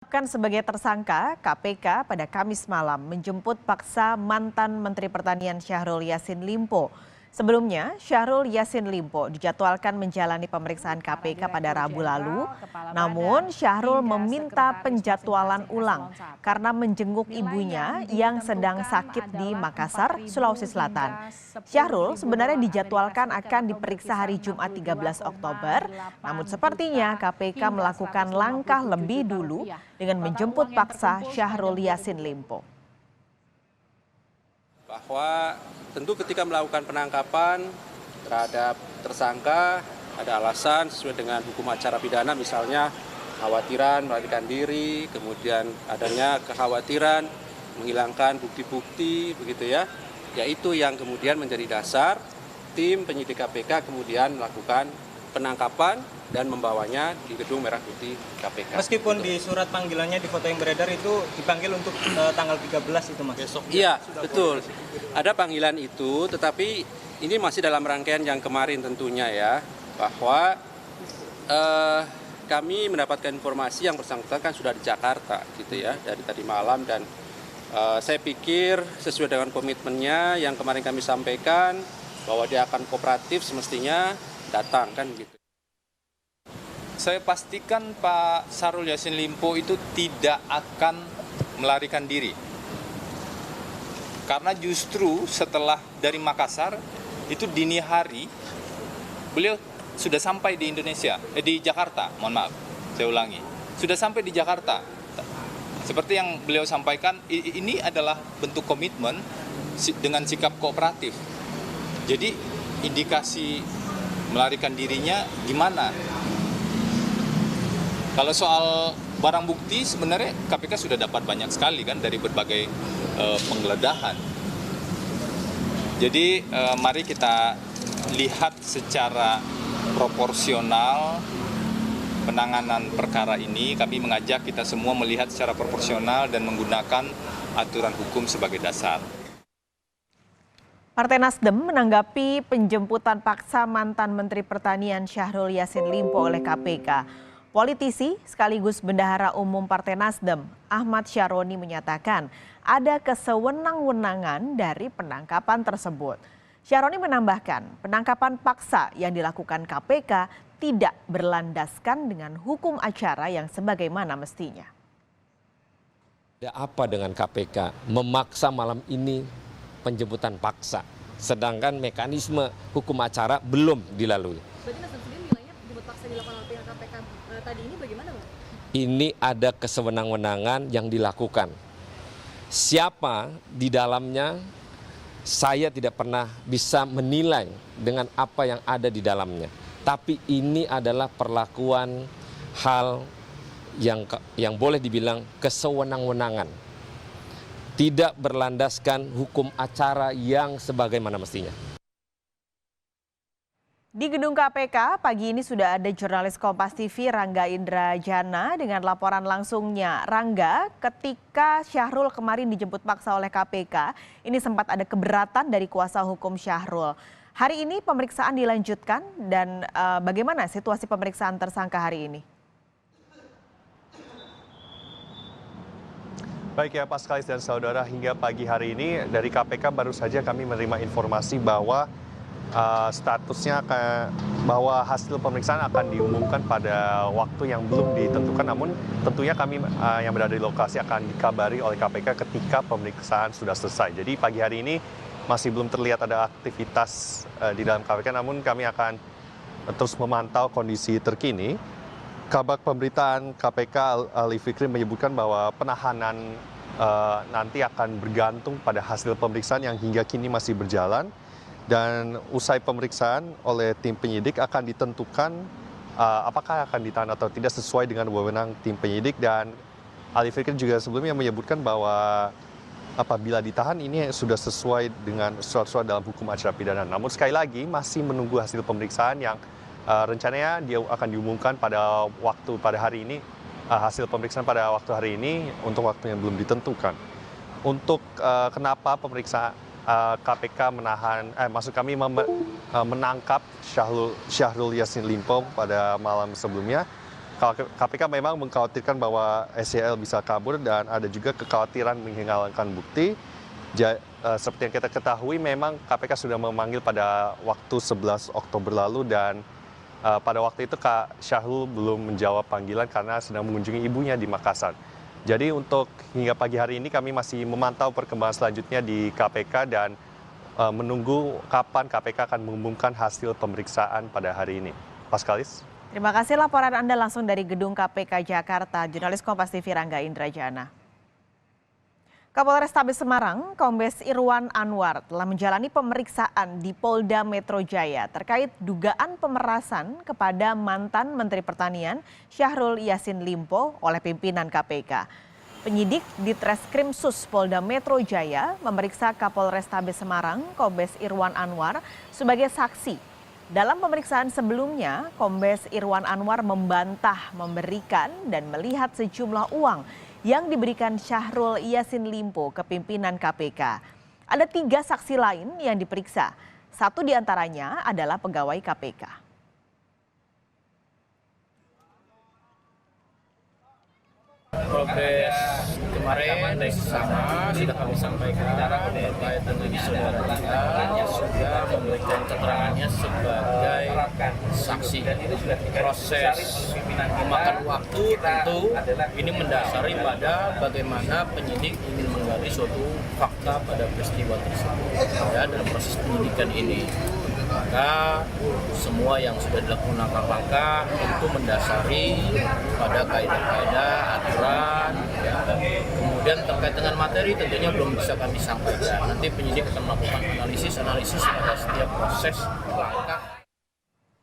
Ditetapkan sebagai tersangka, KPK pada Kamis malam menjemput paksa mantan Menteri Pertanian Syahrul Yassin Limpo. Sebelumnya, Syahrul Yassin Limpo dijadwalkan menjalani pemeriksaan KPK pada Rabu lalu. Namun, Syahrul meminta penjadwalan ulang karena menjenguk ibunya yang sedang sakit di Makassar, Sulawesi Selatan. Syahrul sebenarnya dijadwalkan akan diperiksa hari Jumat 13 Oktober, namun sepertinya KPK melakukan langkah lebih dulu dengan menjemput paksa Syahrul Yassin Limpo. Bahwa tentu ketika melakukan penangkapan terhadap tersangka ada alasan sesuai dengan hukum acara pidana, misalnya kekhawatiran melarikan diri, kemudian adanya kekhawatiran menghilangkan bukti-bukti, begitu ya. Yaitu yang kemudian menjadi dasar tim penyidik KPK kemudian melakukan penangkapan dan membawanya di Gedung Merah Putih KPK. Meskipun di surat panggilannya di foto yang beredar itu dipanggil untuk tanggal 13 itu Mas? Besok. Iya, betul. Ada panggilan itu, tetapi ini masih dalam rangkaian yang kemarin tentunya ya, bahwa kami mendapatkan informasi yang bersangkutan kan sudah di Jakarta gitu ya, dari tadi malam, dan saya pikir sesuai dengan komitmennya yang kemarin kami sampaikan bahwa dia akan kooperatif, semestinya datang kan gitu. Saya pastikan Pak Syahrul Yassin Limpo itu tidak akan melarikan diri. Karena justru setelah dari Makassar, itu dini hari, beliau sudah sampai di Indonesia, di Jakarta, mohon maaf, saya ulangi. Sudah sampai di Jakarta. Seperti yang beliau sampaikan, ini adalah bentuk komitmen dengan sikap kooperatif. Jadi indikasi melarikan dirinya gimana? Kalau soal barang bukti sebenarnya KPK sudah dapat banyak sekali kan dari berbagai penggeledahan. Jadi mari kita lihat secara proporsional penanganan perkara ini. Kami mengajak kita semua melihat secara proporsional dan menggunakan aturan hukum sebagai dasar. Partai Nasdem menanggapi penjemputan paksa mantan Menteri Pertanian Syahrul Yassin Limpo oleh KPK. Politisi sekaligus Bendahara Umum Partai Nasdem, Ahmad Syaroni menyatakan ada kesewenang-wenangan dari penangkapan tersebut. Syaroni menambahkan penangkapan paksa yang dilakukan KPK tidak berlandaskan dengan hukum acara yang sebagaimana mestinya. Ada apa dengan KPK memaksa malam ini penjemputan paksa, sedangkan mekanisme hukum acara belum dilalui. Berarti Nasdem sendiri nilainya penjemput paksa dilakukan oleh pihak KPK tadi ini bagaimana, Bang? Ini ada kesewenang-wenangan yang dilakukan. Siapa di dalamnya, saya tidak pernah bisa menilai dengan apa yang ada di dalamnya. Tapi ini adalah perlakuan hal yang boleh dibilang kesewenang-wenangan. Tidak berlandaskan hukum acara yang sebagaimana mestinya. Di gedung KPK pagi ini sudah ada jurnalis Kompas TV Rangga Indrajana dengan laporan langsungnya. Rangga, ketika Syahrul kemarin dijemput paksa oleh KPK, ini sempat ada keberatan dari kuasa hukum Syahrul. Hari ini pemeriksaan dilanjutkan dan bagaimana situasi pemeriksaan tersangka hari ini? Baik ya Pak Skalis dan saudara, hingga pagi hari ini dari KPK baru saja kami menerima informasi bahwa statusnya bahwa hasil pemeriksaan akan diumumkan pada waktu yang belum ditentukan, namun tentunya kami yang berada di lokasi akan dikabari oleh KPK ketika pemeriksaan sudah selesai. Jadi pagi hari ini masih belum terlihat ada aktivitas di dalam KPK, namun kami akan terus memantau kondisi terkini. Kabak Pemberitaan KPK Ali Fikri menyebutkan bahwa penahanan nanti akan bergantung pada hasil pemeriksaan yang hingga kini masih berjalan. Dan usai pemeriksaan oleh tim penyidik akan ditentukan apakah akan ditahan atau tidak sesuai dengan wewenang tim penyidik. Dan Ali Fikri juga sebelumnya menyebutkan bahwa apabila ditahan ini sudah sesuai dengan surat-surat dalam hukum acara pidana. Namun sekali lagi masih menunggu hasil pemeriksaan yang rencananya dia akan diumumkan pada hari ini, hasil pemeriksaan pada waktu hari ini untuk waktu yang belum ditentukan. Untuk kenapa pemeriksaan KPK menangkap Syahrul Yassin Limpo pada malam sebelumnya, KPK memang mengkhawatirkan bahwa SYL bisa kabur dan ada juga kekhawatiran menghilangkan bukti. Seperti yang kita ketahui memang KPK sudah memanggil pada waktu 11 Oktober lalu dan pada waktu itu Kak Syahrul belum menjawab panggilan karena sedang mengunjungi ibunya di Makassar. Jadi untuk hingga pagi hari ini kami masih memantau perkembangan selanjutnya di KPK dan menunggu kapan KPK akan mengumumkan hasil pemeriksaan pada hari ini. Paskalis. Terima kasih laporan Anda langsung dari Gedung KPK Jakarta, jurnalis Kompas TV Rangga Indrajana. Kapolrestabes Semarang, Kombes Irwan Anwar telah menjalani pemeriksaan di Polda Metro Jaya terkait dugaan pemerasan kepada mantan Menteri Pertanian Syahrul Yassin Limpo oleh pimpinan KPK. Penyidik di Treskrimsus Polda Metro Jaya memeriksa Kapolrestabes Semarang, Kombes Irwan Anwar sebagai saksi. Dalam pemeriksaan sebelumnya, Kombes Irwan Anwar membantah memberikan dan melihat sejumlah uang yang diberikan Syahrul Yassin Limpo ke pimpinan KPK. Ada 3 saksi lain yang diperiksa. 1 diantaranya adalah pegawai KPK. Progres kemarin sama sudah kami sampaikan terkait dengan saudara kita yang sudah memberikan keterangannya sebagai saksi. Proses memakan waktu tentu ini mendasari pada bagaimana penyidik ingin menggali suatu fakta pada peristiwa tersebut. Ya, dalam proses penyidikan ini maka semua yang sudah dilakukan langkah-langkah itu mendasari pada kaidah-kaidah aturan ya. Kemudian terkait dengan materi tentunya belum bisa kami sampaikan. Nanti penyidik akan melakukan analisis pada setiap proses langkah